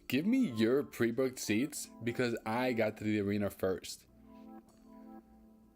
Give me your pre-booked seats because I got to the arena first.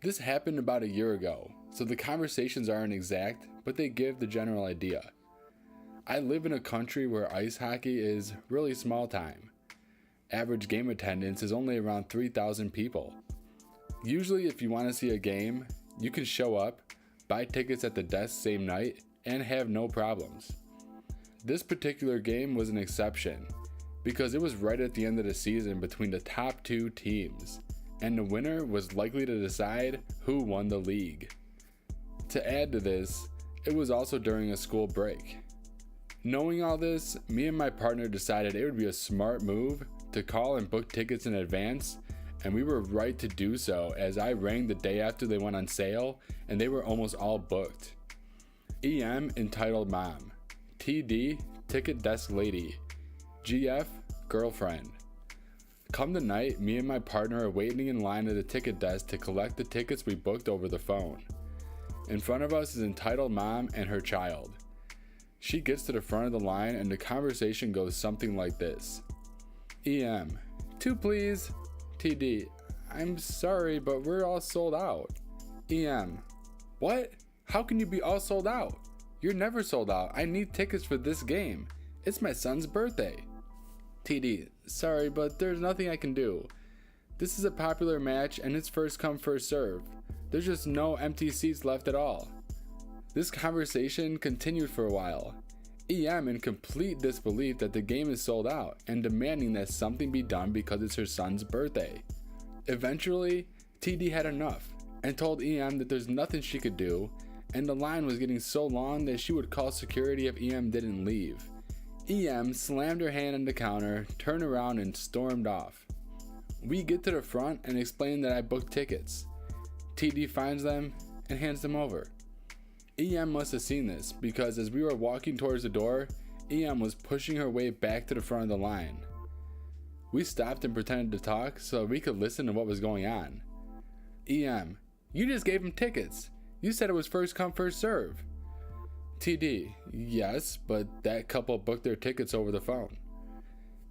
This happened about a year ago, so the conversations aren't exact, but they give the general idea. I live in a country where ice hockey is really small time. Average game attendance is only around 3,000 people. Usually if you want to see a game, you can show up, buy tickets at the desk same night, and have no problems. This particular game was an exception, because it was right at the end of the season between the top two teams, and the winner was likely to decide who won the league. To add to this, it was also during a school break. Knowing all this, me and my partner decided it would be a smart move to call and book tickets in advance, and we were right to do so as I rang the day after they went on sale and they were almost all booked. EM entitled mom, TD ticket desk lady, GF girlfriend. Come the night, me and my partner are waiting in line at the ticket desk to collect the tickets we booked over the phone. In front of us is entitled mom and her child. She gets to the front of the line and the conversation goes something like this. EM, 2 please. TD, I'm sorry, but we're all sold out. EM, what? How can you be all sold out? You're never sold out. I need tickets for this game. It's my son's birthday. TD, sorry, but there's nothing I can do. This is a popular match and it's first come first serve. There's just no empty seats left at all. This conversation continued for a while. EM in complete disbelief that the game is sold out and demanding that something be done because it's her son's birthday. Eventually, TD had enough and told EM that there's nothing she could do, and the line was getting so long that she would call security if EM didn't leave. EM slammed her hand on the counter, turned around and stormed off. We get to the front and explain that I booked tickets. TD finds them and hands them over. EM must have seen this because as we were walking towards the door, EM was pushing her way back to the front of the line. We stopped and pretended to talk so we could listen to what was going on. EM, you just gave him tickets. You said it was first come first serve. TD, yes, but that couple booked their tickets over the phone.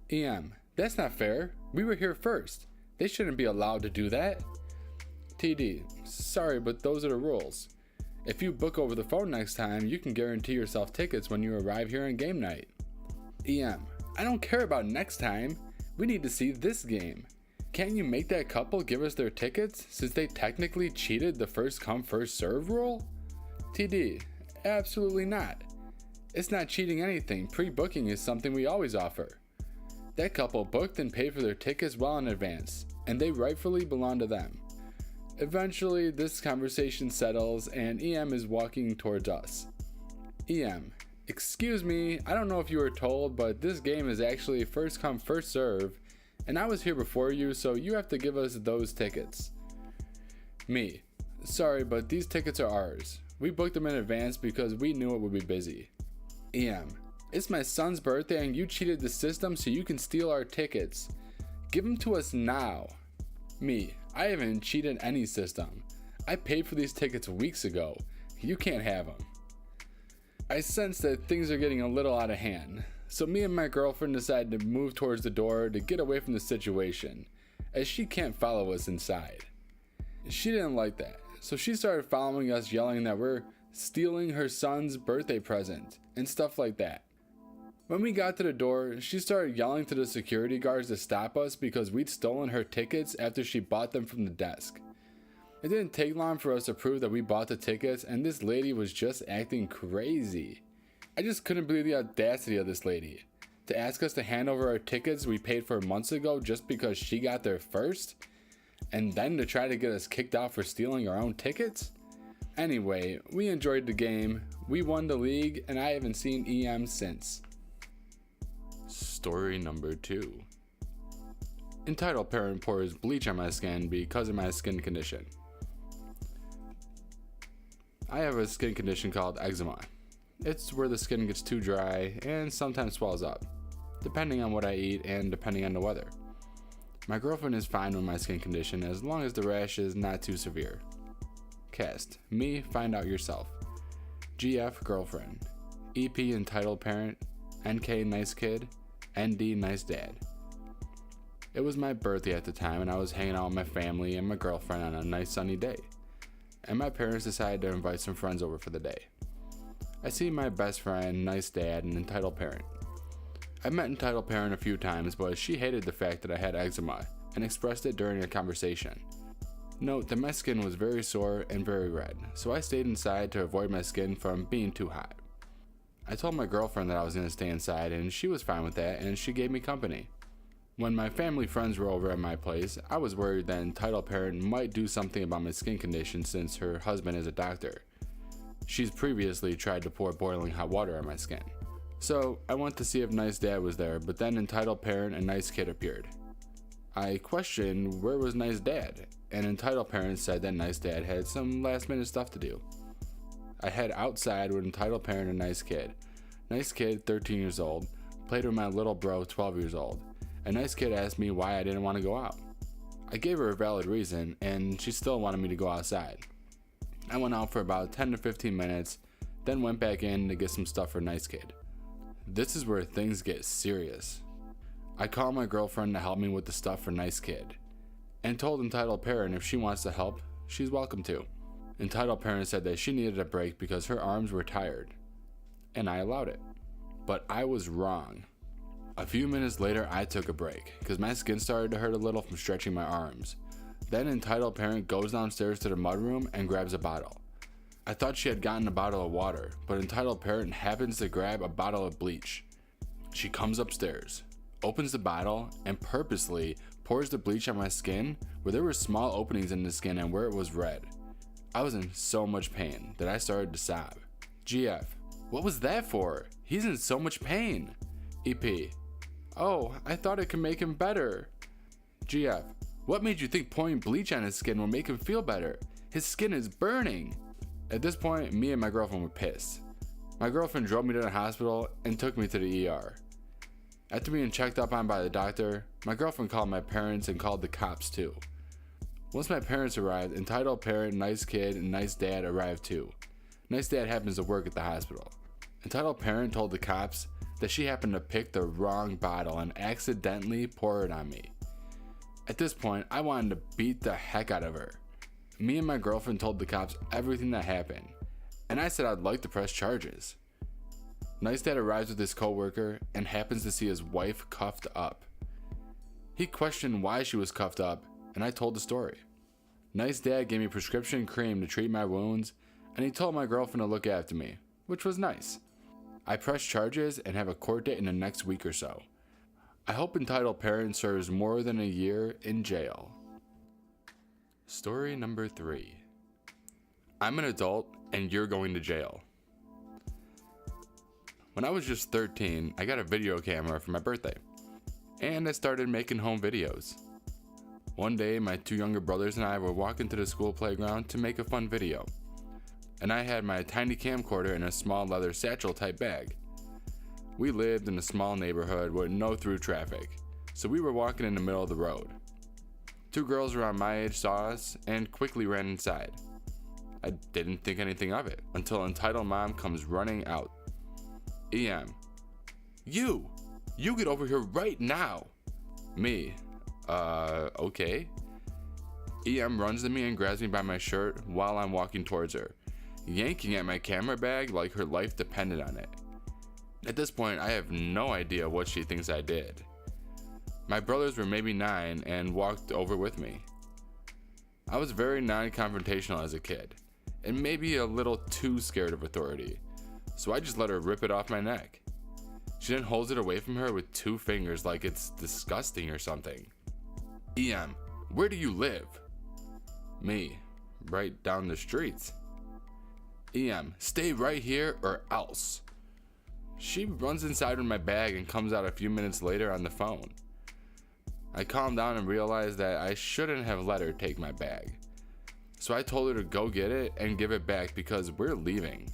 EM, that's not fair. We were here first. They shouldn't be allowed to do that. TD, sorry, but those are the rules. If you book over the phone next time, you can guarantee yourself tickets when you arrive here on game night. EM, I don't care about next time. We need to see this game. Can't you make that couple give us their tickets since they technically cheated the first come first serve rule? TD, absolutely not. It's not cheating anything. Pre-booking is something we always offer. That couple booked and paid for their tickets well in advance, and they rightfully belong to them. Eventually, this conversation settles and EM is walking towards us. EM, excuse me, I don't know if you were told, but this game is actually first come first serve, and I was here before you, so you have to give us those tickets. Me, sorry, but these tickets are ours. We booked them in advance because we knew it would be busy. EM, it's my son's birthday and you cheated the system so you can steal our tickets. Give them to us now. Me, I haven't cheated any system. I paid for these tickets weeks ago. You can't have them. I sense that things are getting a little out of hand, so me and my girlfriend decided to move towards the door to get away from the situation, as she can't follow us inside. She didn't like that, so she started following us, yelling that we're stealing her son's birthday present and stuff like that. When we got to the door, she started yelling to the security guards to stop us because we'd stolen her tickets after she bought them from the desk. It didn't take long for us to prove that we bought the tickets, and this lady was just acting crazy. I just couldn't believe the audacity of this lady. To ask us to hand over our tickets we paid for months ago just because she got there first? And then to try to get us kicked out for stealing our own tickets? Anyway, we enjoyed the game, we won the league, and I haven't seen EM since. Story number 2. Entitled parent pours bleach on my skin because of my skin condition. I have a skin condition called eczema. It's where the skin gets too dry and sometimes swells up, depending on what I eat and depending on the weather. My girlfriend is fine with my skin condition as long as the rash is not too severe. Cast, me, find out yourself. GF girlfriend, EP entitled parent, NK nice kid, ND Nice Dad. It was my birthday at the time, and I was hanging out with my family and my girlfriend on a nice sunny day. And my parents decided to invite some friends over for the day. I see my best friend, Nice Dad, and Entitled Parent. I met Entitled Parent a few times, but she hated the fact that I had eczema and expressed it during a conversation. Note that my skin was very sore and very red, so I stayed inside to avoid my skin from being too hot. I told my girlfriend that I was going to stay inside, and she was fine with that, and she gave me company. When my family friends were over at my place, I was worried that Entitled Parent might do something about my skin condition since her husband is a doctor. She's previously tried to pour boiling hot water on my skin. So I went to see if Nice Dad was there, but then Entitled Parent and Nice Kid appeared. I questioned where was Nice Dad, and Entitled Parent said that Nice Dad had some last minute stuff to do. I head outside with Entitled Parent and Nice Kid. Nice Kid, 13 years old, played with my little bro, 12 years old. A Nice Kid asked me why I didn't want to go out. I gave her a valid reason, and she still wanted me to go outside. I went out for about 10 to 15 minutes, then went back in to get some stuff for Nice Kid. This is where things get serious. I called my girlfriend to help me with the stuff for Nice Kid, and told Entitled Parent if she wants to help, she's welcome to. Entitled Parent said that she needed a break because her arms were tired, and I allowed it. But I was wrong. A few minutes later, I took a break because my skin started to hurt a little from stretching my arms. Then Entitled Parent goes downstairs to the mudroom and grabs a bottle. I thought she had gotten a bottle of water, but Entitled Parent happens to grab a bottle of bleach. She comes upstairs, opens the bottle, and purposely pours the bleach on my skin where there were small openings in the skin and where it was red. I was in so much pain that I started to sob. GF, what was that for? He's in so much pain. EP, oh, I thought it could make him better. GF, what made you think pouring bleach on his skin will make him feel better? His skin is burning. At this point, me and my girlfriend were pissed. My girlfriend drove me to the hospital and took me to the ER. After being checked up on by the doctor, my girlfriend called my parents and called the cops too. Once my parents arrived, Entitled Parent, Nice Kid, and Nice Dad arrived too. Nice Dad happens to work at the hospital. Entitled Parent told the cops that she happened to pick the wrong bottle and accidentally pour it on me. At this point, I wanted to beat the heck out of her. Me and my girlfriend told the cops everything that happened, and I said I'd like to press charges. Nice Dad arrives with his coworker and happens to see his wife cuffed up. He questioned why she was cuffed up, and I told the story. Nice Dad gave me prescription cream to treat my wounds, and he told my girlfriend to look after me, which was nice. I pressed charges and have a court date in the next week or so. I hope Entitled Parent serves more than a year in jail. Story number 3. I'm an adult and you're going to jail. When I was just 13, I got a video camera for my birthday, and I started making home videos. One day, my 2 younger brothers and I were walking to the school playground to make a fun video, and I had my tiny camcorder in a small leather satchel type bag. We lived in a small neighborhood with no through traffic, so we were walking in the middle of the road. 2 girls around my age saw us and quickly ran inside. I didn't think anything of it until Entitled Mom comes running out. EM, you get over here right now. Me, okay. EM runs to me and grabs me by my shirt while I'm walking towards her, yanking at my camera bag like her life depended on it. At this point, I have no idea what she thinks I did. My brothers were maybe 9 and walked over with me. I was very non-confrontational as a kid, and maybe a little too scared of authority, so I just let her rip it off my neck. She then holds it away from her with 2 fingers like it's disgusting or something. EM, where do you live? Me, right down the street. EM, stay right here or else. She runs inside with my bag and comes out a few minutes later on the phone. I calmed down and realized that I shouldn't have let her take my bag. So I told her to go get it and give it back because we're leaving.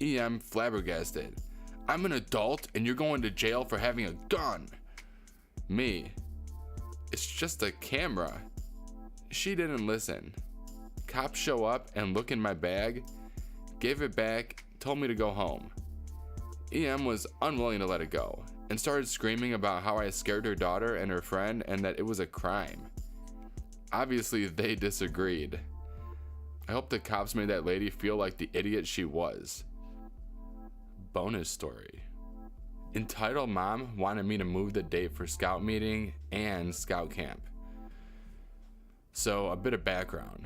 EM flabbergasted. I'm an adult and you're going to jail for having a gun. Me, it's just a camera. She didn't listen. Cops show up and look in my bag, gave it back, told me to go home. EM was unwilling to let it go, and started screaming about how I scared her daughter and her friend and that it was a crime. Obviously, they disagreed. I hope the cops made that lady feel like the idiot she was. Bonus story. Entitled Mom wanted me to move the date for scout meeting and scout camp. So, a bit of background.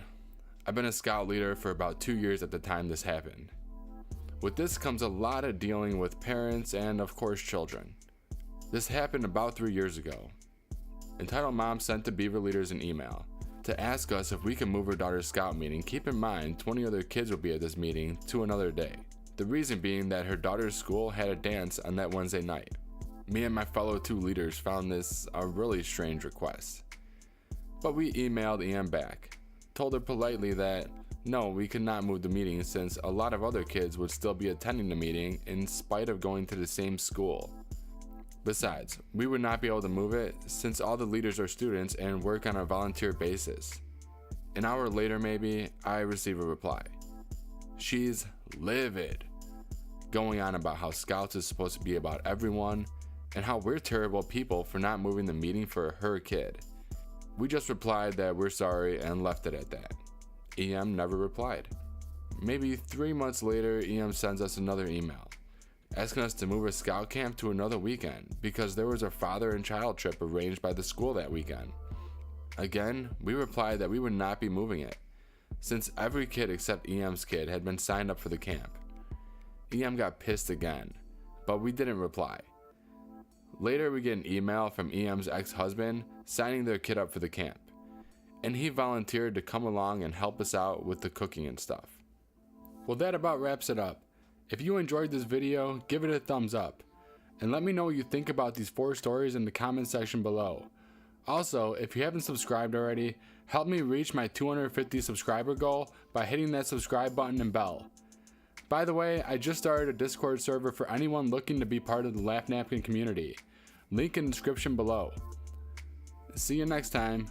I've been a scout leader for about 2 years at the time this happened. With this comes a lot of dealing with parents and, of course, children. This happened about 3 years ago. Entitled Mom sent the Beaver leaders an email to ask us if we can move her daughter's scout meeting. Keep in mind, 20 other kids will be at this meeting to another day. The reason being that her daughter's school had a dance on that Wednesday night. Me and my fellow 2 leaders found this a really strange request. But we emailed EM back, told her politely that no, we could not move the meeting since a lot of other kids would still be attending the meeting in spite of going to the same school. Besides, we would not be able to move it since all the leaders are students and work on a volunteer basis. An hour later maybe, I receive a reply. She's livid, going on about how Scouts is supposed to be about everyone and how we're terrible people for not moving the meeting for her kid. We just replied that we're sorry and left it at that. EM never replied. Maybe 3 months later, EM sends us another email, asking us to move a scout camp to another weekend because there was a father and child trip arranged by the school that weekend. Again, we replied that we would not be moving it, since every kid except EM's kid had been signed up for the camp. EM got pissed again, but we didn't reply. Later, we get an email from EM's ex-husband signing their kid up for the camp, and he volunteered to come along and help us out with the cooking and stuff. Well, that about wraps it up. If you enjoyed this video, give it a thumbs up, and let me know what you think about these 4 stories in the comment section below. Also, if you haven't subscribed already, help me reach my 250 subscriber goal by hitting that subscribe button and bell. By the way, I just started a Discord server for anyone looking to be part of the LaughNapkin community. Link in the description below. See you next time.